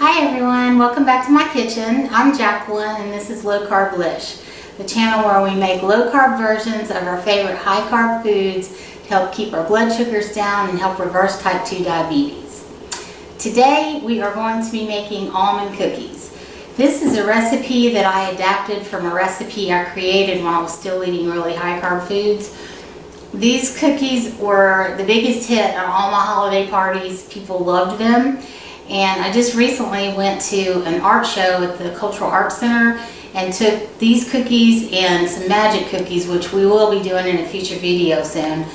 Hi everyone, welcome back to my kitchen. I'm Jacqueline and this is Lowcarblish, the channel where we make low carb versions of our favorite high carb foods to help keep our blood sugars down and help reverse type 2 diabetes. Today we are going to be making almond cookies. This is a recipe that I adapted from a recipe I created when I was still eating really high carb foods. These cookies were the biggest hit at all my holiday parties. People loved them. And I just recently went to an art show at the Cultural Arts Center and took these cookies and some magic cookies, which we will be doing in a future video soon.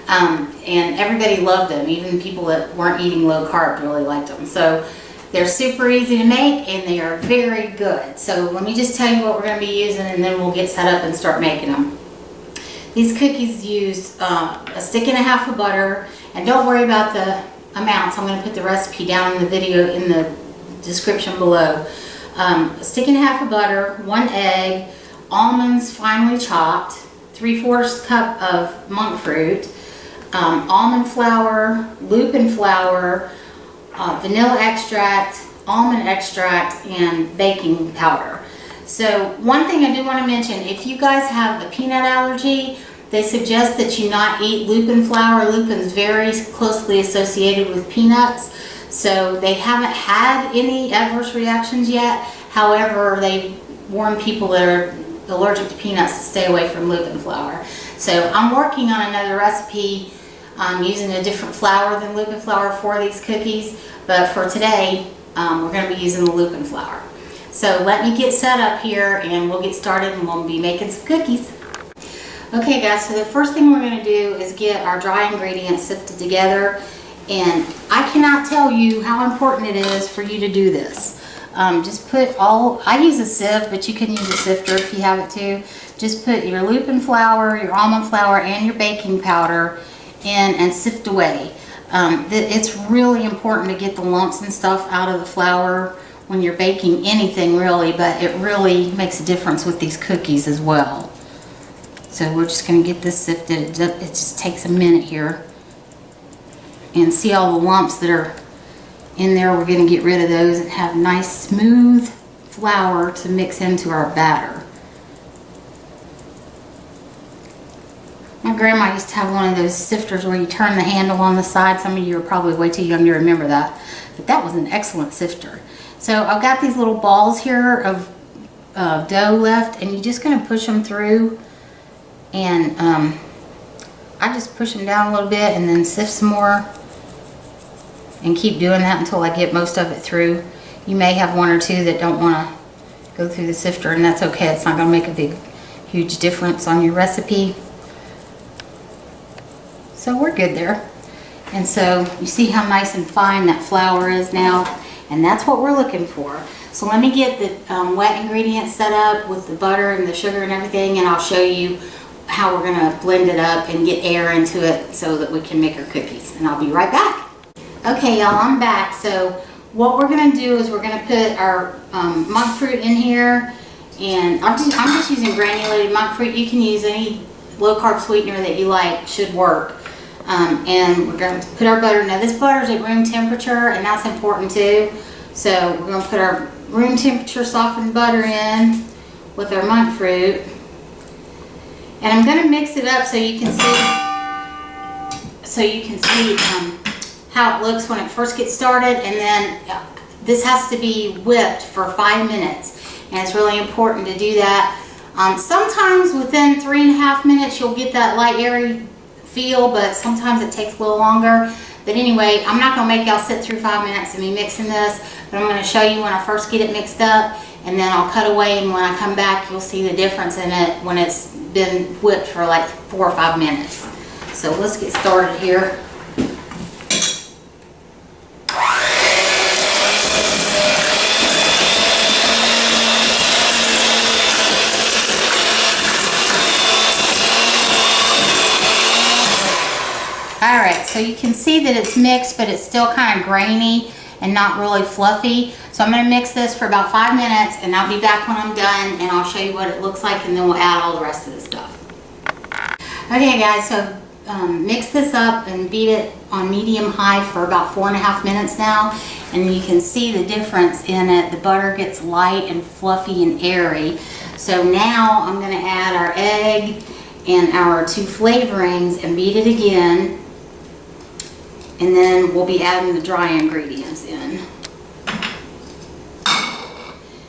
And everybody loved them. Even people that weren't eating low carb really liked them. So they're super easy to make and they are very good. So let me just tell you what we're going to be using and then we'll get set up and start making them. These cookies use a stick and a half of butter, and don't worry about the amounts. I'm going to put the recipe down in the video in the description below. A stick and a half of butter, 1 egg, almonds finely chopped, 3/4 cup of monk fruit, almond flour, lupin flour, vanilla extract, almond extract, and baking powder. So one thing I do want to mention, if you guys have a peanut allergy, they suggest that you not eat lupin flour. Lupin is very closely associated with peanuts, so they haven't had any adverse reactions yet. However, they warn people that are allergic to peanuts to stay away from lupin flour. So I'm working on another recipe using a different flour than lupin flour for these cookies, but for today we're going to be using the lupin flour. So let me get set up here and we'll get started and we'll be making some cookies. Okay guys, so the first thing we're going to do is get our dry ingredients sifted together, and I cannot tell you how important it is for you to do this. Just put I use a sieve, but you can use a sifter if you have it too. Just put your lupin flour, your almond flour, and your baking powder in and sift away. It's really important to get the lumps and stuff out of the flour when you're baking anything really, but it really makes a difference with these cookies as well. So we're just going to get this sifted. It just takes a minute here. And see all the lumps that are in there, we're going to get rid of those and have nice smooth flour to mix into our batter. My grandma used to have one of those sifters where you turn the handle on the side. Some of you are probably way too young to remember that. But that was an excellent sifter. So I've got these little balls here of dough left, and you're just going to push them through. And I just push them down a little bit and then sift some more and keep doing that until I get most of it through. You may have one or two that don't want to go through the sifter, and that's okay. It's not going to make a huge difference on your recipe. So we're good there. And so you see how nice and fine that flour is now, and that's what we're looking for. So let me get the wet ingredients set up with the butter and the sugar and everything, and I'll show you how we're going to blend it up and get air into it so that we can make our cookies. And I'll be right back. Okay y'all, I'm back. So what we're going to do is we're going to put our monk fruit in here, and I'm just using granulated monk fruit. You can use any low carb sweetener that you like, should work. And we're going to put our butter. Now this butter is at room temperature, and that's important too. So we're going to put our room temperature softened butter in with our monk fruit. And I'm going to mix it up so you can see how it looks when it first gets started. And then this has to be whipped for 5 minutes, and it's really important to do that. Sometimes within 3.5 minutes you'll get that light airy feel, but sometimes it takes a little longer. But anyway, I'm not going to make y'all sit through 5 minutes of me mixing this, but I'm going to show you when I first get it mixed up, and then I'll cut away, and when I come back you'll see the difference in it when it's been whipped for like 4 or 5 minutes. So let's get started here. Alright, so you can see that it's mixed, but it's still kind of grainy and not really fluffy. So I'm going to mix this for about 5 minutes, and I'll be back when I'm done, and I'll show you what it looks like, and then we'll add all the rest of the stuff. Okay guys, so mix this up and beat it on medium-high for about 4.5 minutes now, and you can see the difference in it. The butter gets light and fluffy and airy. So now I'm going to add our egg and our 2 flavorings and beat it again, and then we'll be adding the dry ingredients in.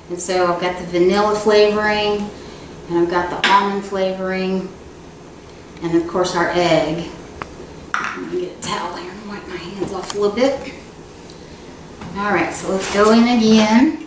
And so I've got the vanilla flavoring, and I've got the almond flavoring, and of course our egg. Let me get a towel here and wipe my hands off a little bit. Alright, so let's go in again.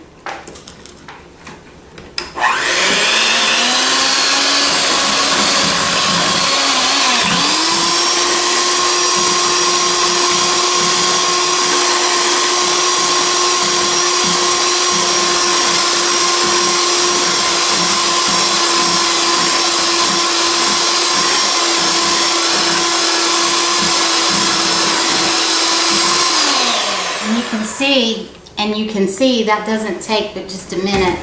You can see that doesn't take but just a minute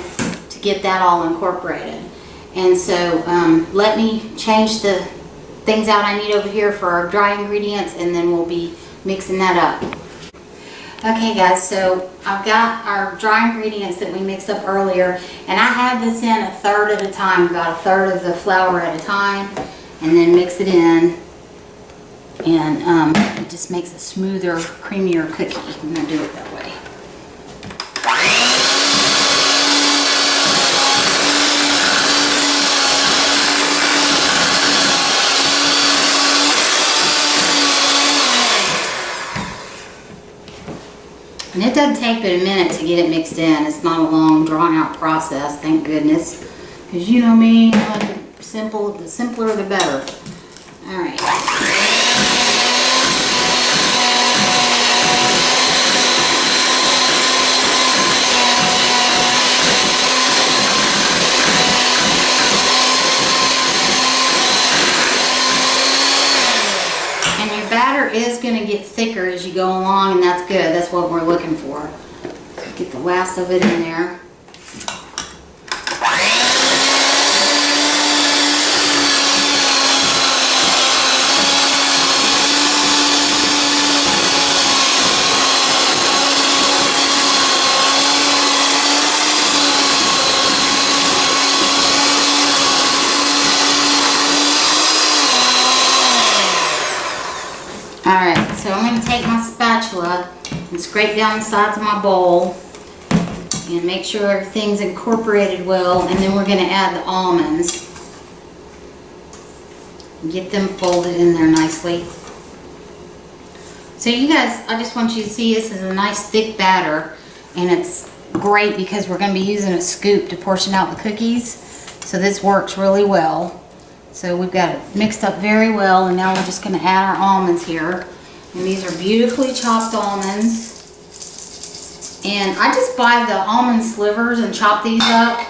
to get that all incorporated. And so let me change the things out I need over here for our dry ingredients, and then we'll be mixing that up. Okay guys, so I've got our dry ingredients that we mixed up earlier, and I had this in 1/3 at a time, about 1/3 of the flour at a time, and then mix it in, and it just makes a smoother, creamier cookie. I'm going to do it that way. And it doesn't take but a minute to get it mixed in. It's not a long, drawn-out process, thank goodness. Because you know me, I like it simple. The simpler, the better. All right. Batter is going to get thicker as you go along, and that's good. That's what we're looking for. So get the last of it in there. Alright, so I'm going to take my spatula and scrape down the sides of my bowl and make sure everything's incorporated well, and then we're going to add the almonds and get them folded in there nicely. So you guys, I just want you to see this is a nice thick batter, and it's great because we're going to be using a scoop to portion out the cookies, so this works really well. So we've got it mixed up very well, and now we're just going to add our almonds here. And these are beautifully chopped almonds. And I just buy the almond slivers and chop these up.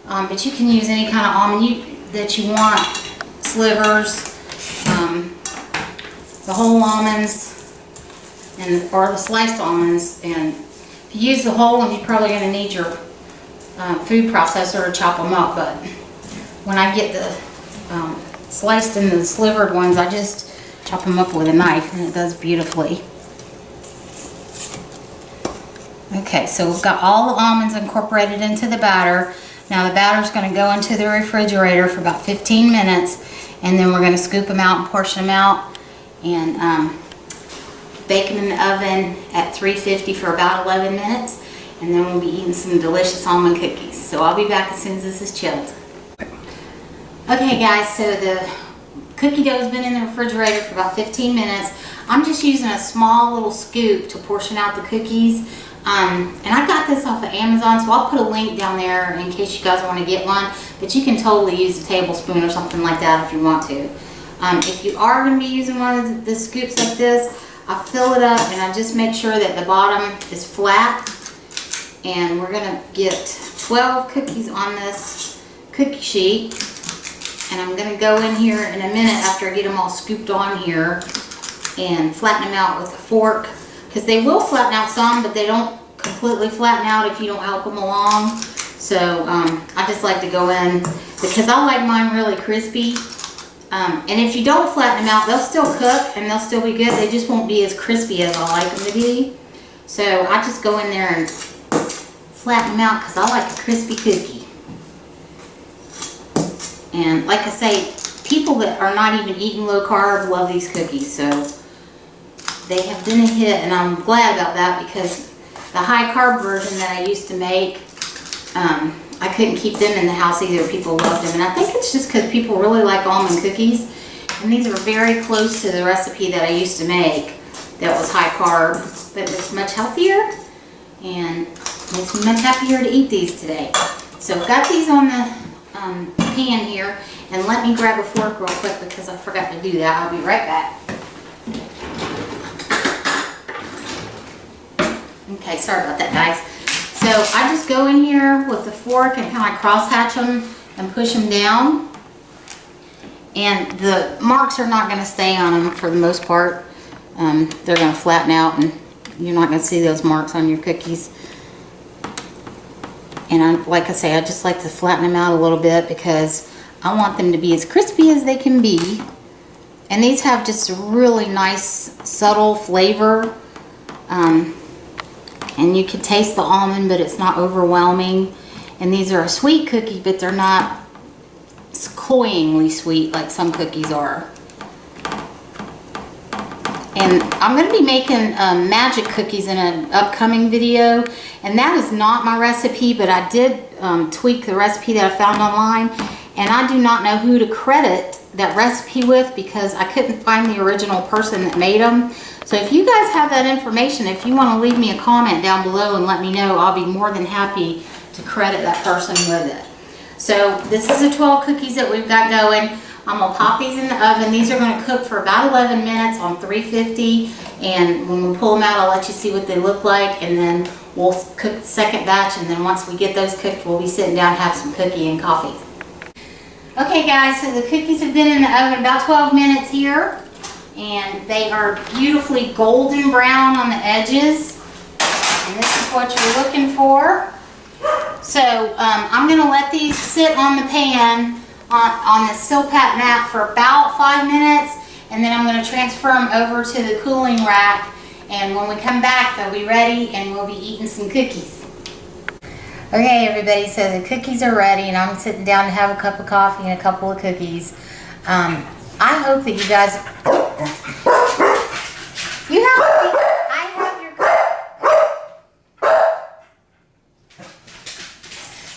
But you can use any kind of almond that you want. Slivers, the whole almonds, or the sliced almonds. And if you use the whole ones, you're probably going to need your food processor to chop them up. But when I get the sliced into the slivered ones, I just chop them up with a knife, and it does beautifully. Okay, so we've got all the almonds incorporated into the batter. Now the batter's going to go into the refrigerator for about 15 minutes, and then we're going to scoop them out and portion them out, and bake them in the oven at 350 for about 11 minutes, and then we'll be eating some delicious almond cookies. So I'll be back as soon as this is chilled. Okay guys, so the cookie dough has been in the refrigerator for about 15 minutes. I'm just using a small little scoop to portion out the cookies. And I got this off of Amazon, so I'll put a link down there in case you guys want to get one. But you can totally use a tablespoon or something like that if you want to. If you are going to be using one of the scoops like this, I fill it up and I just make sure that the bottom is flat. And we're going to get 12 cookies on this cookie sheet. And I'm going to go in here in a minute after I get them all scooped on here and flatten them out with a fork. Because they will flatten out some, but they don't completely flatten out if you don't help them along. So I just like to go in, because I like mine really crispy. And if you don't flatten them out, they'll still cook and they'll still be good. They just won't be as crispy as I like them to be. So I just go in there and flatten them out because I like a crispy cookie. And like I say, people that are not even eating low carb love these cookies. So they have been a hit, and I'm glad about that because the high carb version that I used to make, I couldn't keep them in the house either. People loved them. And I think it's just because people really like almond cookies. And these are very close to the recipe that I used to make that was high carb. But it's much healthier and makes me much happier to eat these today. So I've got these on the pan here. And let me grab a fork real quick because I forgot to do that. I'll be right back. Okay, sorry about that, guys. So I just go in here with the fork and kind of cross-hatch them and push them down. And the marks are not going to stay on them for the most part. They're going to flatten out and you're not going to see those marks on your cookies. And like I say, I just like to flatten them out a little bit because I want them to be as crispy as they can be. And these have just a really nice, subtle flavor. And you can taste the almond, but it's not overwhelming. And these are a sweet cookie, but they're not cloyingly sweet like some cookies are. And I'm going to be making magic cookies in an upcoming video. And that is not my recipe, but I did tweak the recipe that I found online. And I do not know who to credit that recipe with because I couldn't find the original person that made them. So if you guys have that information, if you want to leave me a comment down below and let me know, I'll be more than happy to credit that person with it. So this is the 12 cookies that we've got going. I'm going to pop these in the oven. These are going to cook for about 11 minutes on 350. And when we pull them out, I'll let you see what they look like. And then we'll cook the second batch. And then once we get those cooked, we'll be sitting down and have some cookie and coffee. Okay guys, so the cookies have been in the oven about 12 minutes here. And they are beautifully golden brown on the edges. And this is what you're looking for. So I'm going to let these sit on the pan on the silpat mat for about 5 minutes. And then I'm going to transfer them over to the cooling rack. And when we come back, they'll be ready and we'll be eating some cookies. Okay everybody, so the cookies are ready and I'm sitting down to have a cup of coffee and a couple of cookies. I hope that you guys... You have... I have your...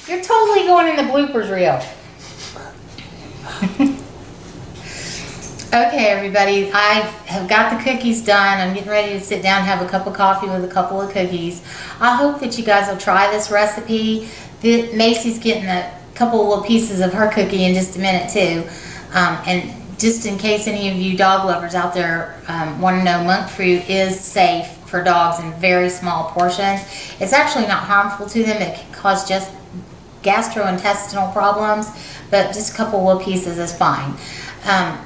You're totally going in the bloopers reel. Okay everybody, I have got the cookies done. I'm getting ready to sit down and have a cup of coffee with a couple of cookies. I hope that you guys will try this recipe. Macy's getting a couple of little pieces of her cookie in just a minute too. And just in case any of you dog lovers out there want to know, monk fruit is safe for dogs in very small portions. It's actually not harmful to them. It can cause just gastrointestinal problems, but just a couple little pieces is fine.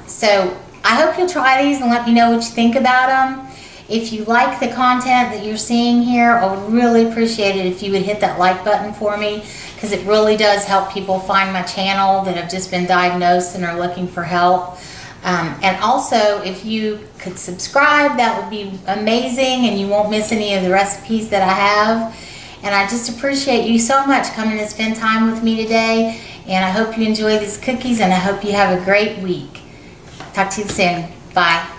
So I hope you'll try these and let me know what you think about them. If you like the content that you're seeing here, I would really appreciate it if you would hit that like button for me because it really does help people find my channel that have just been diagnosed and are looking for help. And also, if you could subscribe, that would be amazing and you won't miss any of the recipes that I have. And I just appreciate you so much coming to spend time with me today. And I hope you enjoy these cookies and I hope you have a great week. Talk to you soon. Bye.